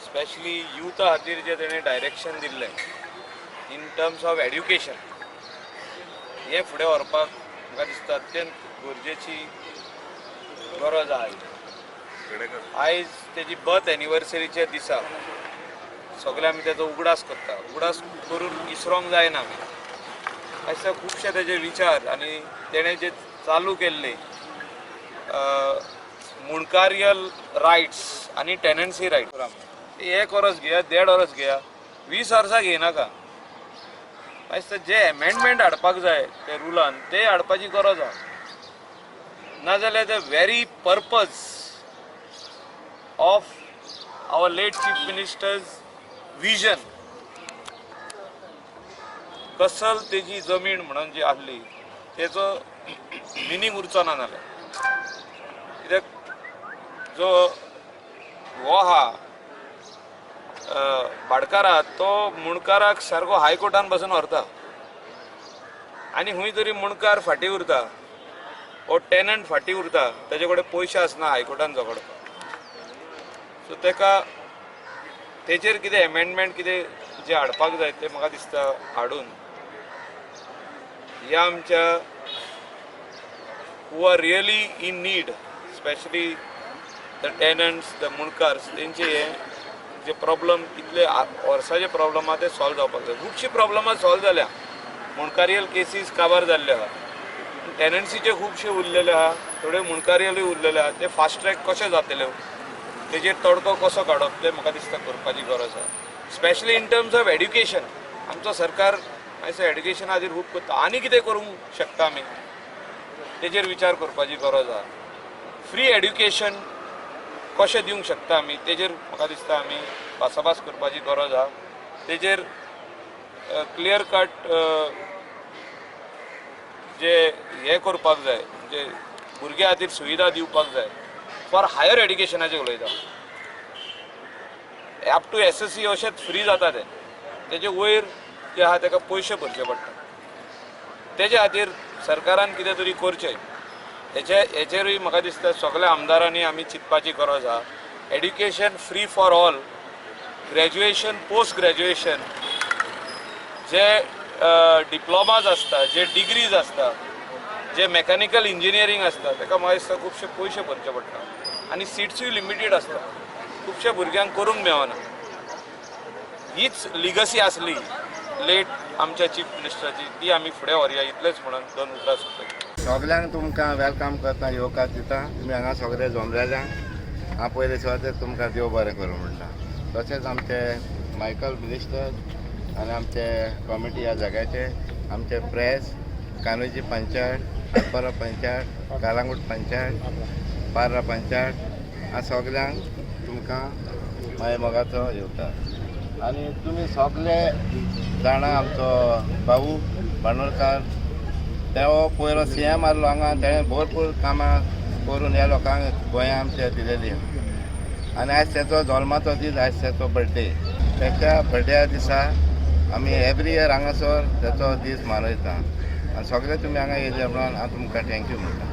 Specially युथा खातीर जे तेणें डायरेक्शन दिल्लें इन टर्म्स ऑफ एड्युकेशन हे फुडें व्हरपाक म्हाका दिसता अत्यंत गरजेची गरज आसा। आयज तेजी बर्थ एनिवर्सरीच्या दिसा सगळे आमी तेजो उगडास करता, उगडास करून इसरोंक जायना आमी। आयज खुबशे तेजे विचार आनी तेणें जे चालू केल्ले मुणकारियल रायट्स आनी टेनन्सी रायट्स एक वर्स घेया, 1.5 वर्स घेया, 20 वर्सां घेयनाका। आयज जे एमेंडमेंट हाडपाक जाय ते रुलान ते हाडपाची गरज आसा। नाजाल्यार the very purpose of our late chief minister's vision कसल तेजी जमीन म्हणून जी आसली तेजो मिनींग उरचो ना जालें। कित्याक जो हो आहा भाडकारा तो मुणकाराक सारको हायकोर्टान बसून व्हरता आनी खंय तरी मुणकार फाटीं उरता वो टेनंट फाटीं उरता, तेजे कडेन पयशे आसना हायकोर्टान झगडपाक। सो तेका तेजेर कितें एमेंडमेंट कितें जे हाडपाक जाय ते म्हाका दिसता हाडून ह्या आमच्या who are really in need, specially the tenants, the मुणकार्स, तेंचे हे जे प्रॉब्लम इतले वर्साचे प्रॉब्लम आहा ते सॉल्व जावपाक जाय। खुबशी प्रॉब्लमां सॉल्व जाल्या, मुणकारियल केसीस काबार जाल्ले आहा, टेनन्सीचे खुबशे उरलेले आहा, थोडे मुणकारियलूय उरलेले आहा, ते फास्ट ट्रॅक कशे जातले तेजेर तडको कसो काडप ते म्हाका दिसता करपाची गरज आहा। Specially in terms of education आमचो सरकार आयज एड्युकेशना खातीर खूब करता, आनी कितें करूंक शकता आमी तेजेर विचार करपाची गरज आहा। फ्री एड्युकेशन कशें दिवंक शकता आमी तेजेर म्हाका दिसता आमी भासाभास करपाची गरज आहा। तेजेर क्लियर कट जे हे करपाक जाय, म्हणजे भुरग्यां खातीर सुविधा दिवपाक जाय फॉर हायर एड्युकेशनाचें उलयता। अप टू SSC अशेंच फ्री जाता तेजे वयर जे आहा ताका पयशे भरचे पडटा। तेजे खातीर सरकारान कितें तरी करचें हेचेरूय म्हाका दिसता सगळ्या आमदारांनी आमी चिंतपाची गरज आहा। Education free for all, graduation, post graduation, जे डिप्लोमाज आसता, जे डिग्रीज आसता, जे मॅकॅनिकल इंजिनियरींग आसता ताका म्हाका दिसता खुबशे पयशे भरचे पडटा आनी सिट्सूय लिमिटेड आसता, खुबशे भुरग्यांक करूंक मेळना। हीच लिगसी आसली लेट आमच्या चीफ मिनिस्टराची, ती आमी फुडें व्हरया इतलेंच म्हणून 2 उतरां सुचयता। सगळ्यांक तुमकां वेलकम करता, येवकार दिता। तुमी हांगा सगळे जमलेल्यांक हांव पयलीं सुवातेर तुमकां देव बरें करूं म्हणटा। तशेंच आमचे मायकल मिनिस्टर आनी आमचे कमिटी ह्या जाग्याचे, आमचे प्रेस, कान्होजी पंचायत, आटपारा पंचायत, कालांगूट पंचायत, पार्रा पंचायत, ह्या सगळ्यांक तुमकां मागीर मोगाचो येवकार। आनी तुमी सगळे जाणा आमचो भाऊ बांदोडकार तो पयलो CM आसलो हांगा, तेणें भरपूर कामां करून ह्या लोकांक गोंया आमच्या दिलेली। आनी आयज तेचो जल्माचो दीस, आयज तेचो बर्थडे। तेच्या बर्थडे दिसा आमी एवरी इयर हांगासर तेचो दीस मनयता। आनी सगळे तुमी हांगा येयले म्हणून हांव तुमकां थँक्यू म्हणटा।